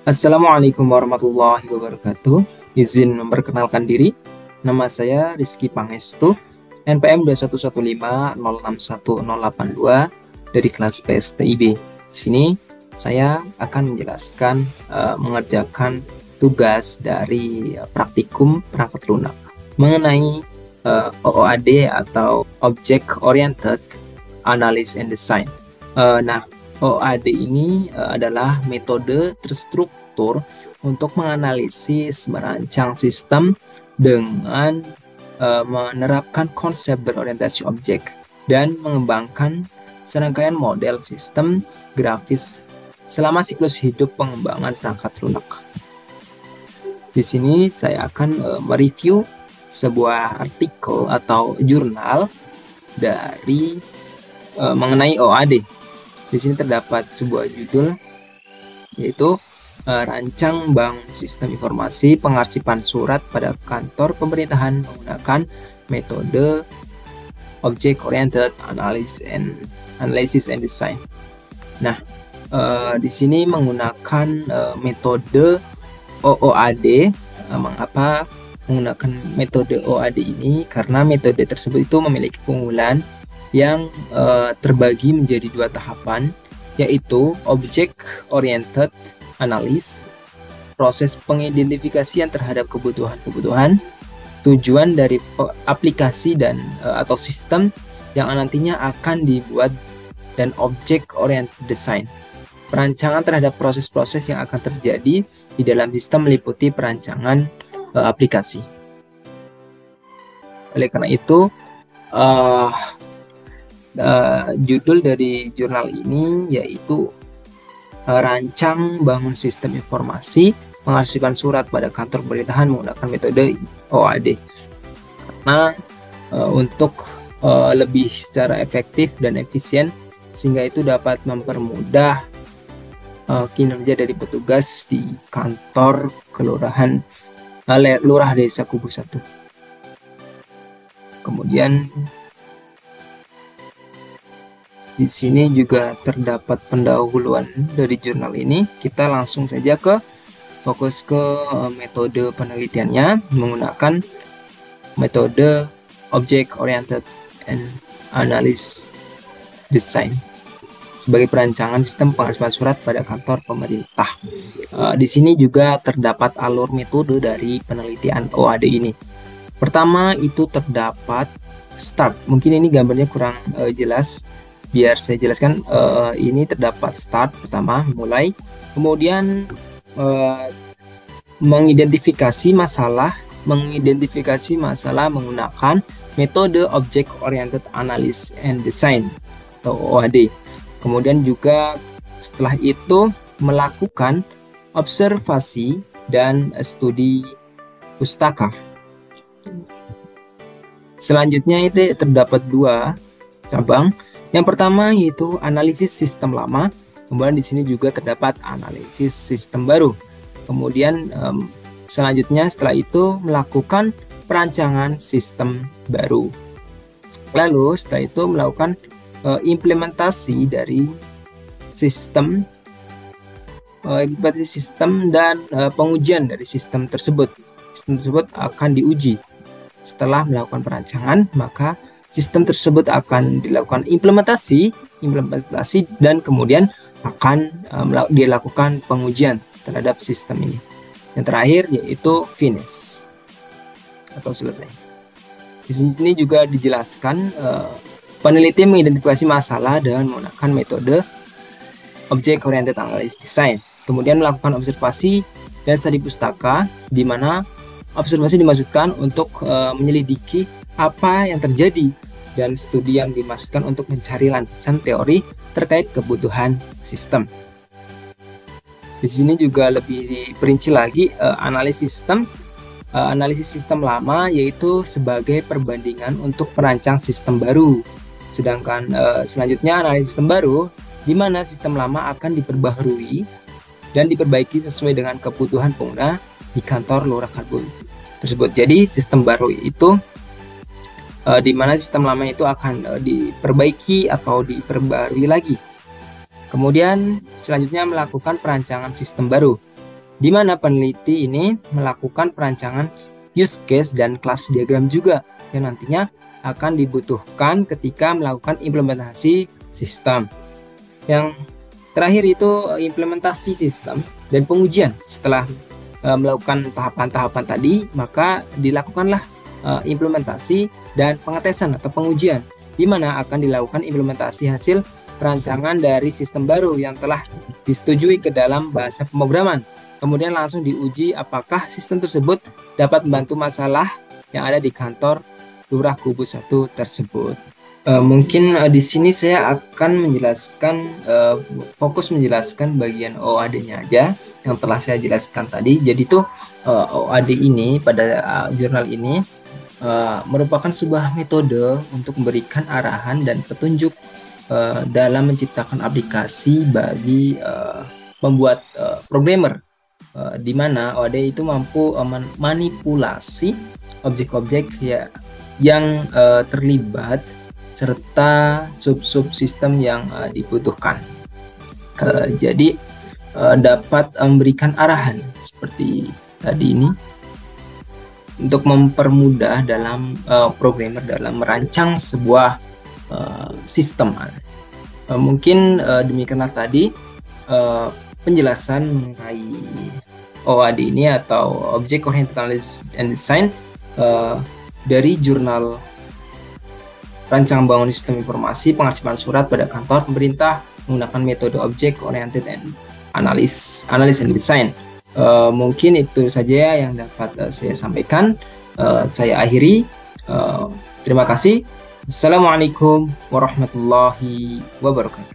Assalamualaikum warahmatullahi wabarakatuh. Izin memperkenalkan diri. Nama saya Rizky Pangestu, NPM 211506182 dari kelas PSTIB. Di sini saya akan menjelaskan mengerjakan tugas dari praktikum perangkat lunak mengenai OOAD atau Object Oriented Analysis and Design. Nah, OOAD ini adalah metode terstruktur untuk menganalisis merancang sistem dengan menerapkan konsep berorientasi objek dan mengembangkan serangkaian model sistem grafis selama siklus hidup pengembangan perangkat lunak. Di sini saya akan mereview sebuah artikel atau jurnal dari mengenai OOAD. Di sini terdapat sebuah judul yaitu Rancang Bangun Sistem Informasi Pengarsipan Surat pada Kantor Pemerintahan menggunakan metode Object Oriented Analysis and Design. Nah, di sini menggunakan metode OOAD. Mengapa menggunakan metode OOAD ini? Karena metode tersebut itu memiliki keunggulan yang terbagi menjadi dua tahapan, yaitu Object Oriented Analysis, proses pengidentifikasian terhadap kebutuhan-kebutuhan, tujuan dari aplikasi dan atau sistem yang nantinya akan dibuat, dan Object Oriented Design, perancangan terhadap proses-proses yang akan terjadi di dalam sistem meliputi perancangan aplikasi. Oleh karena itu, judul dari jurnal ini yaitu Rancang Bangun Sistem Informasi Pengarsipan Surat pada Kantor Pemerintahan menggunakan metode OOAD. Karena untuk lebih secara efektif dan efisien, sehingga itu dapat mempermudah kinerja dari petugas di kantor kelurahan Lurah Desa Kubu 1. Kemudian di sini juga terdapat pendahuluan dari jurnal ini. Kita langsung saja fokus ke metode penelitiannya menggunakan metode Object Oriented Analysis Design sebagai perancangan sistem pengarsipan surat pada kantor pemerintah. Di sini juga terdapat alur metode dari penelitian OOAD ini. Pertama itu terdapat start. Mungkin ini gambarnya kurang jelas. Biar saya jelaskan, ini terdapat start pertama, mulai, kemudian mengidentifikasi masalah menggunakan metode Object Oriented Analysis and Design atau OOAD. Kemudian juga setelah itu melakukan observasi dan studi pustaka. Selanjutnya itu terdapat dua cabang. Yang pertama yaitu analisis sistem lama, kemudian di sini juga terdapat analisis sistem baru. Kemudian selanjutnya setelah itu melakukan perancangan sistem baru. Lalu setelah itu melakukan implementasi dari sistem, dan pengujian dari sistem tersebut. Sistem tersebut akan diuji. Setelah melakukan perancangan, maka sistem tersebut akan dilakukan implementasi dan kemudian akan dilakukan pengujian terhadap sistem ini. Yang terakhir yaitu finish atau selesai. Di sini juga dijelaskan peneliti mengidentifikasi masalah dengan menggunakan metode Object Oriented Analysis Design. Kemudian melakukan observasi dan studi pustaka, di mana observasi dimaksudkan untuk menyelidiki apa yang terjadi, dan studi yang dimaksudkan untuk mencari landasan teori terkait kebutuhan sistem. Di sini juga lebih diperinci lagi analisis sistem lama, yaitu sebagai perbandingan untuk merancang sistem baru. Sedangkan selanjutnya analisis sistem baru, di mana sistem lama akan diperbaharui dan diperbaiki sesuai dengan kebutuhan pengguna di kantor lurah karbon tersebut. Jadi sistem baru itu di mana sistem lama itu akan diperbaiki atau diperbarui lagi. Kemudian selanjutnya melakukan perancangan sistem baru. di mana peneliti ini melakukan perancangan use case dan kelas diagram juga yang nantinya akan dibutuhkan ketika melakukan implementasi sistem. Yang terakhir itu implementasi sistem dan pengujian. Setelah melakukan tahapan-tahapan tadi, maka dilakukanlah implementasi dan pengetesan atau pengujian, di mana akan dilakukan implementasi hasil perancangan dari sistem baru yang telah disetujui ke dalam bahasa pemrograman. Kemudian langsung diuji apakah sistem tersebut dapat membantu masalah yang ada di kantor Lurah Kubu 1 tersebut. Mungkin di sini saya akan menjelaskan, fokus menjelaskan bagian OAD-nya aja yang telah saya jelaskan tadi. Jadi tuh OAD ini pada jurnal ini merupakan sebuah metode untuk memberikan arahan dan petunjuk dalam menciptakan aplikasi bagi membuat programmer, di mana OAD itu mampu memanipulasi objek-objek ya, yang terlibat serta sub-sub sistem yang dibutuhkan. Jadi dapat memberikan arahan seperti tadi ini untuk mempermudah dalam programmer dalam merancang sebuah sistem. Mungkin demikianlah tadi penjelasan mengenai OAD ini atau Object Oriented Analysis and Design dari jurnal Rancangan Bangun Sistem Informasi Pengarsipan Surat pada Kantor Pemerintah menggunakan metode Object Oriented and Analysis and Design. Mungkin itu saja yang dapat saya sampaikan. Saya akhiri. Terima kasih. Assalamualaikum warahmatullahi wabarakatuh.